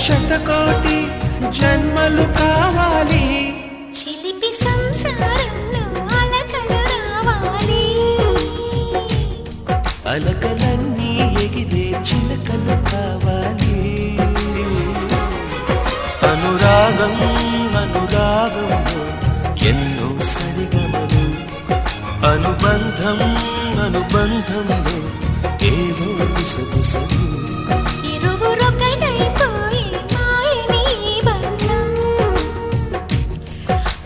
శతకోటి జన్మలు కావాలి, చిలిపి సంసారంలో అలకలు రావాలి, అలకలన్నీ ఎగిరే చిలకలు కావాలి. అనురాగం అనురాగంలో ఎన్నో సరిగమలు, అనుబంధం అనుబంధంలో ఏవో గుసగుసలు. ఇరువురొకటైపోయి మాయని బంధం,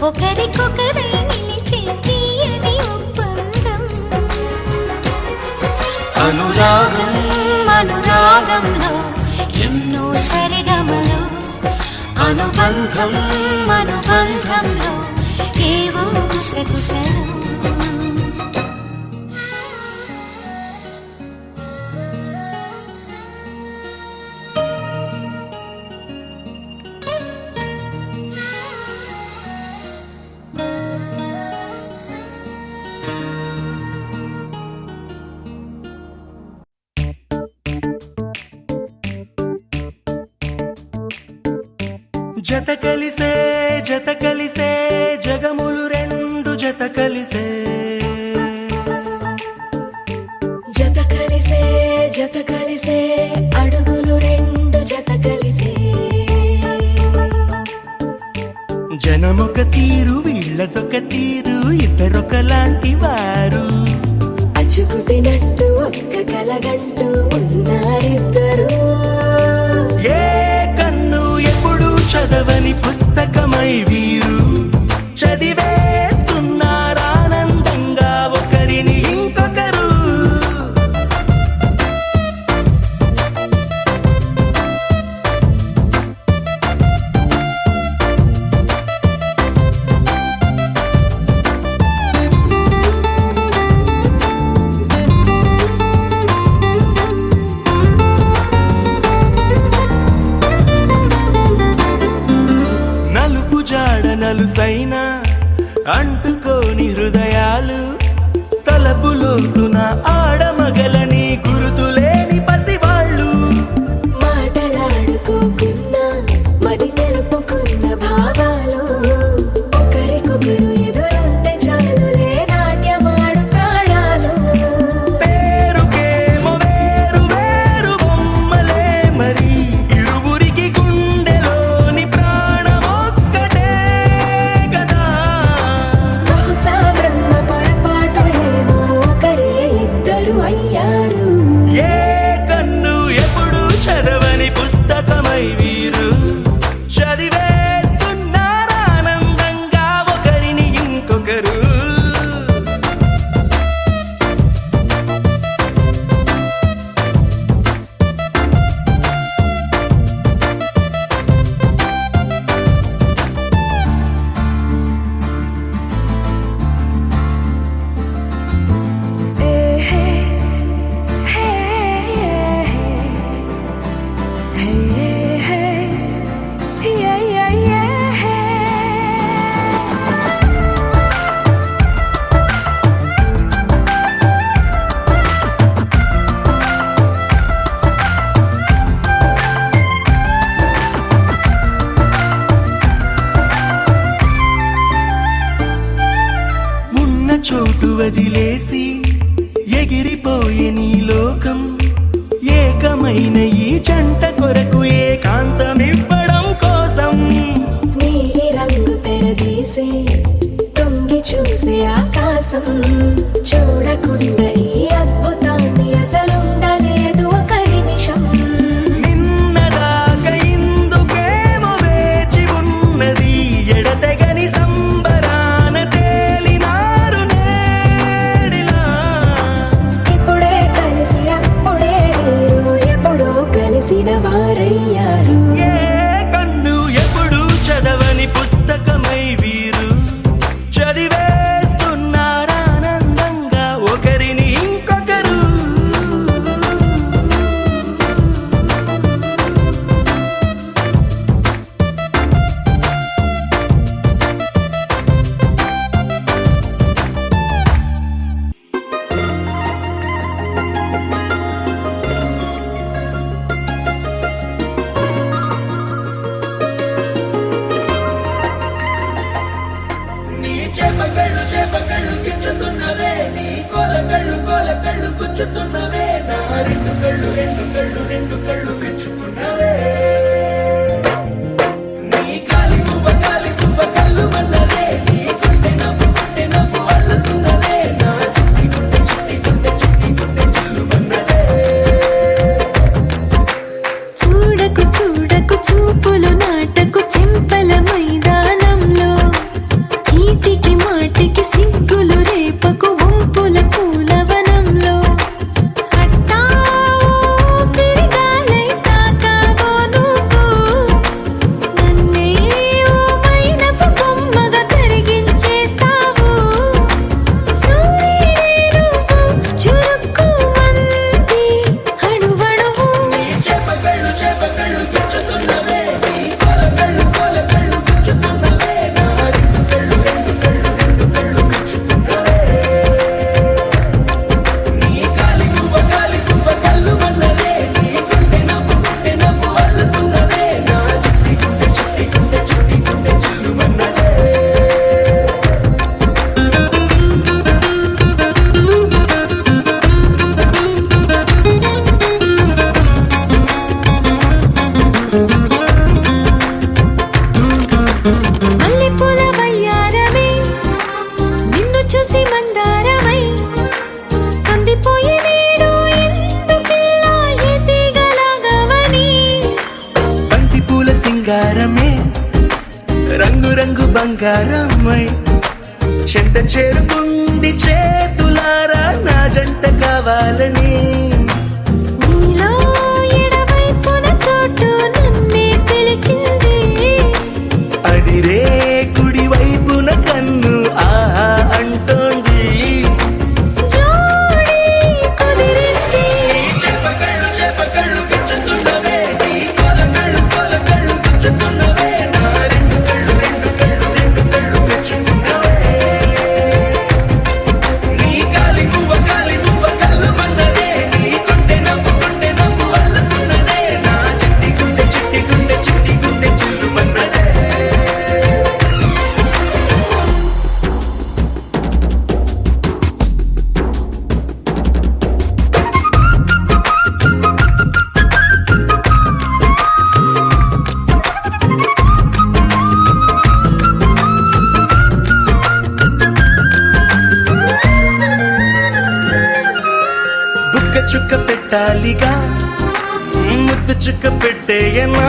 ఒకరికొకరై నిలిచే తీయని ఒప్పందం. అనురాగం అనురాగంలో ఎన్నో సరిగమలు, అనుబంధం అనుబంధంలో ఏవో గుసగుసలు. జత కలిసే జత కలిసే జగములు రెండు జత కలిసే, జత కలిసే జత కలిసే అడుగులు రెండు జత కలిసే. జనమొక తీరు వీళ్ళదొక తీరు, ఇద్దరొకలాంటి వారు. అచ్చుకు తినట్టు ఒక్క కలగంటూ ఉన్నారిద్దరు. ఏ కన్ను ఎప్పుడు చదవని పుస్తకమై వీరు చదివేస్తున్నారానందంగా ఒకరిని ఇంకొకరు. నలుసైన అంటుకోని హృదయాలు, తలపులోతున ఆడమగలని గురుతులేని పసివాళ్ళు. మాటలాడుకోకున్నా మరి తెలుపుకున్న భావాలు, ఒకరికొకరు ఎదురుంటే చాలులే నాట్యమాడు ప్రాణాలు. పేరుకేమో వేరు వేరు బొమ్మలే మరి, ఇరువురికి గుండెలోని ప్రాణమొక్కటే కదా. బహుశా బ్రహ్మ పొరపాటు ఏమో ఒకరే ఇద్దరు అయ్యారు. ఏ కన్ను ఎప్పుడు చదవని పుస్తకమై వీరు చదివేస్తున్నారానందంగా ఒకరిని ఇంకొకరు. ఉన్న చోటు వదిలేసి ఎగిరిపోయే నీ లోకం, ఏకమైన ఈ జంట కొరకు ఏకాంతమివ్వడం కోసం. నీలి రంగు తెరదీసే తొంగి చూసే ఆకాశం, చూడకుండా ఈ అద్భుతాన్ని అసలుండలేదు ఒక నిమిషం. నిన్నదాకా ఇందుకేమో వేచి ఉన్నది, ఎడతెగని సంబరాన తేలినారు నేడిలా. ఇప్పుడే కలిసి అప్పుడే ఎప్పుడో కలిసిన వారయ్యా. రెండు కళ్ళు పెంచుకున్నదే నీ కాలి పువ్వ కళ్ళు మన్నదే నీ గుండె నవ్వు అల్లుతున్నదే నా చిట్టి గుండె చిల్లు మన్నదే చూడకు చూడకు చూపులు నాటకు చెంపల మైదానంలో చీటికి మాటికి సిగ్గులు రేపకు వంపుల పూలవనంలో హట్టావో తిరగాలై తాకావో నువ్వు నన్నే ఓ మైనపు బొమ్మగా కరిగించేస్తావు సూర్యుడే నువ్వు చురుక్కుమంది అణువణువు చేపకళ్ళు గుచ్చుతున్నవే నీ కొల కళ్ళు గుచ్చుతున్నవే నా రెండు కళ్ళు మెచ్చుకున్నవే నీ కాలి పువ్వ కళ్ళు మన్నదే నీ గుండె నవ్వు అల్లుతున్నదే నా చిట్టి గుండె చిల్లు మన్నదే మల్లెపూల వయ్యారమే నిన్ను చూసి మందారమై కందిపోయి నేడు ఎందుకిలా ఎదిగలాగవని బంతి పూల సింగారమే రంగు బంగారమై చెంత చేరుకుంది చేతులారా నా జంట కావాలని నీలో ఎడవైపున చోటు నన్నే పిలిచింది అదిరే కుడి వైపున కన్ను ఆహా అంటోంది జోడి కుదిరింది చేపకళ్ళు గుచ్చుతున్నవే నీ కొల కళ్ళు గుచ్చుతున్నవే నా రెండు కళ్ళు మెచ్చుకున్నవే నీ కాలి పువ్వ కళ్ళు మన్నదే నీ గుండె నవ్వు అల్లుతున్నదే నా చిట్టి గుండె చిల్లు మన్నదే బుక్క చుక్క పెట్టాలిగా ముద్దు చుక్క పెట్టేయనా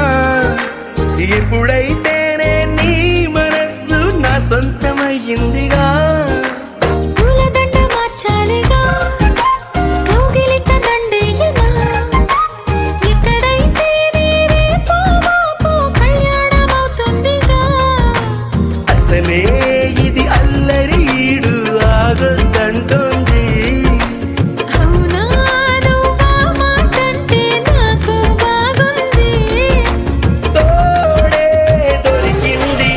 ఎప్పుడైతేనే నీ మనస్సు నా సొంతమయ్యిందిగా పూలదండ మార్చాలిగా కౌగిలిత దండేయనా ఎక్కడైతే రేపో మాపో కళ్యాణమవుతుందిగా అసలే ఇది అల్లరి ఈడు ఆగొద్దంటోంది అవునా నువ్వా మాటంటే నాకు బాగుంది తోడే దొరికింది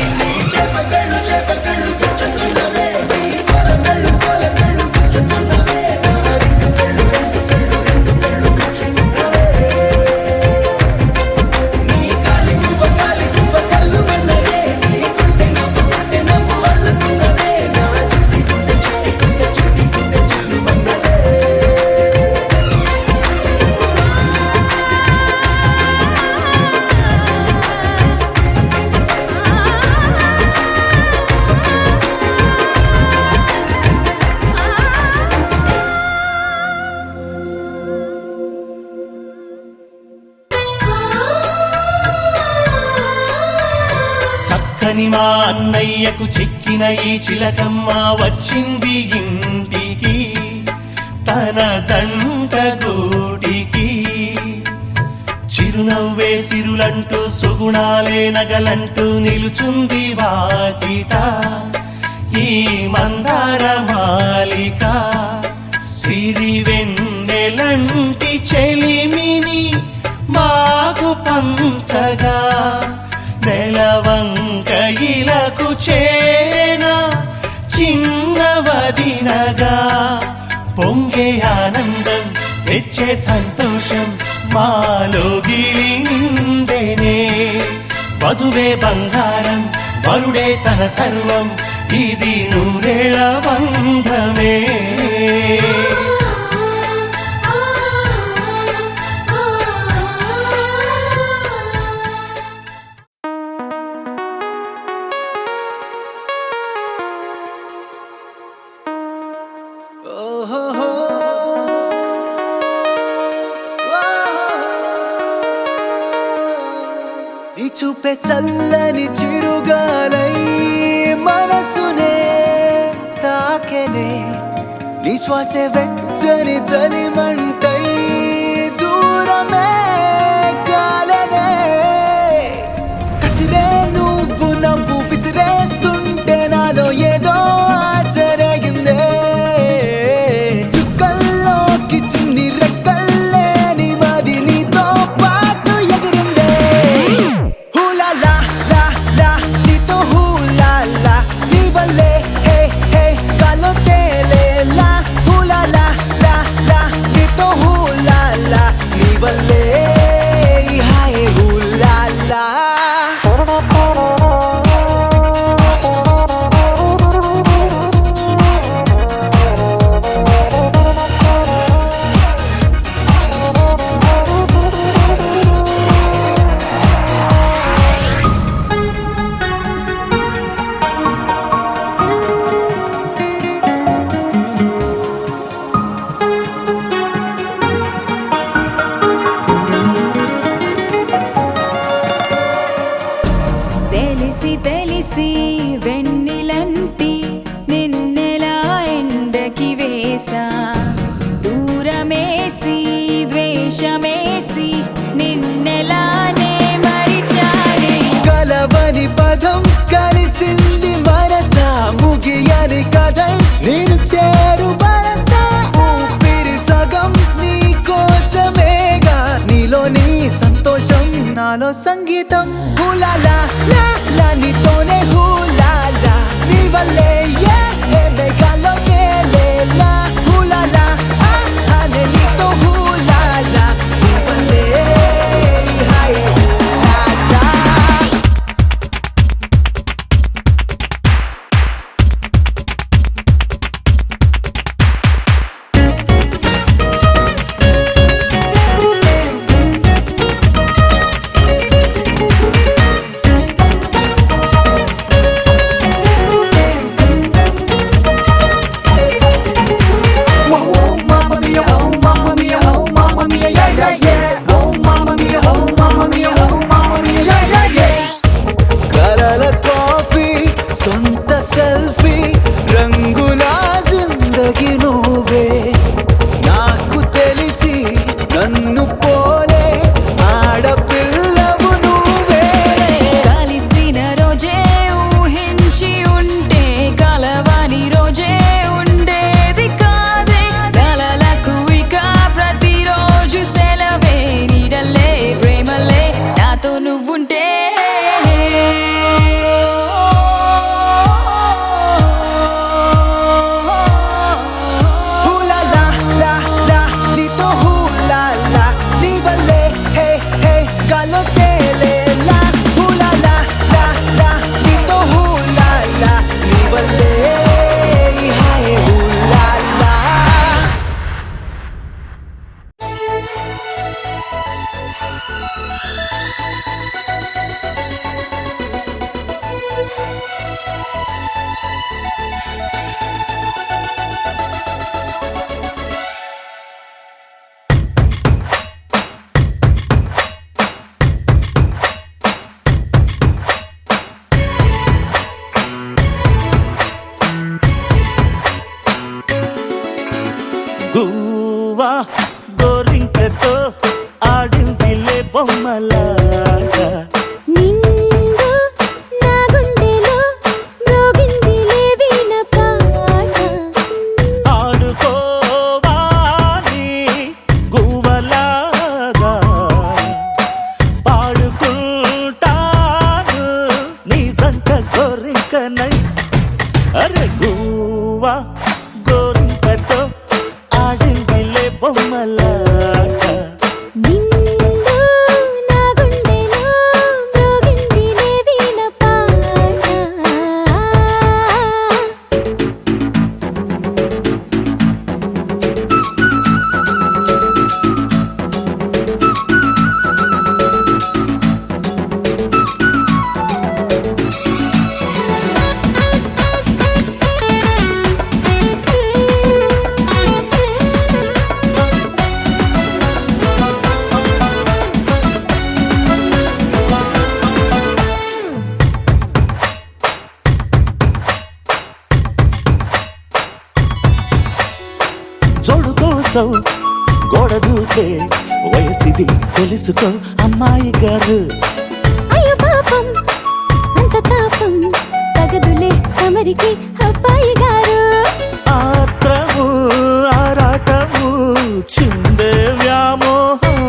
చేపకళ్ళు గుచ్చుతున్నవే నీ కొల కళ్ళు గుచ్చుతున్నవే నా రెండు కళ్ళు మెచ్చుకున్నవే నీ కాలి పువ్వ కళ్ళు మన్నదే నీ గుండె నవ్వు అల్లుతున్నదే నా చిట్టి గుండె చిల్లు మన్నదే చక్కని మా అన్నయ్యకు చిక్కిన ఈ చిలకమ్మ వచ్చింది ఇంటికి తన జంట గూటికి చిరునవ్వే సిరులంటూ సుగుణాలే నగలంటూ నిలుచుంది వాకిట ఈ మందార మాలిక సిరి వెన్నెలంటి చెలిమిని మాకు పంచగా నెలవంక ఇలకు చేన చిన్నవదినగా పొంగే ఆనందం తెచ్చే సంతోషం మాలో గిలి నిండెనే వధువే బంగారం వరుడే తన సర్వం ఇది నూరేళ్ళ బంధమే ఆ చూపే చల్లని చిరుగాలై మనసునే తాకెనే నీ శ్వాసే వెచ్చని చలిమంటై దూరమే కాలనే కసిరే నువ్వు నవ్వు విసిరేస్తుంటే నాలో ఏదో ఆసరగిందే చుక్కల్లోకి చిన్ని రెక్కల్లే నీ మది నీతో పాటు ఎగిరిందే హూలా లా లా లా నీతో హూలా లా నీ వల్లే హే హే గాల్లో తేలేలా హూలా లా లా లా నీతో హూలా లా నీ వల్లే హాయ్ హూలా లా తెలిసి తెలిసి వెన్నెలంటి నిన్నెలా ఎండకి వేసా దూరమేసి ద్వేషమేసి నిన్నెలానే మరిచానే కలవని పదం కలిసింది మనసా ముగియని కథై నేను చేరు వరసా ఊపిరి సగం నీ కోసమేగా నీలో నీ సంతోషం నాలో సంగీతం హూలాలా లా లా నీతోనే హూలాలా నీ వల్లే ఏ మేఘాల్లో తేలేలా హూలాలా అనే నీతో హూలాలా నీ వల్లే హాయ్ హూలాలా కలల కాఫీ సొంత సెల్ఫీ రంగుల జిందగి నువ్వే నాకు తెలిసి నన్ను పోలే ఆడపిల్లవు నువ్వే కలిసిన రోజే ఊహించి ఉంటే కలవని రోజే ఉండేది కాదే కలలకు ఇక ప్రతిరోజు సెలవే నీడల్లే ప్రేమలే నాతో నువ్వుంటే హూలాలా లా లా నీతో హూలాలా నీ వల్లే హే హే గాల్లో తేలేలా హూలాలా లా లా నీతో హూలాలా నీ వల్లే హాయ్ హూలాలా గువ్వా గోరింకతో ఆడిందిలే బొమ్మలాగా నిండు నా గుండెలో మ్రోగిందిలే వీణ పాట ఆడుకోవాలి గువ్వలాగా పాడుకుంటాను నీ జంట గోరింకనై అరే గువ్వా గోరింకతో ఆడిందిలే బొమ్మలాగా నిండు నా గుండెలో చూసావు గోడ దూకే వయసిది తెలుసుకో అమ్మాయి గారు. అయ్యో పాపం అంత తాపం తగదులే తమరికి అబ్బాయి గారు. ఆత్రము ఆరాటము చిందే వ్యామోహం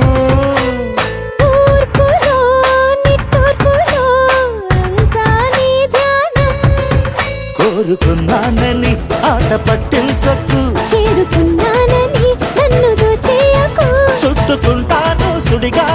తూర్పులో నిట్టూర్పులో అంతా నీ ధ్యానం. కోరుకున్నానని ఆట పట్టించకు చేరుకున్నానని నన్ను దోచేయకు. చుట్టుకుంటాను సుడిగా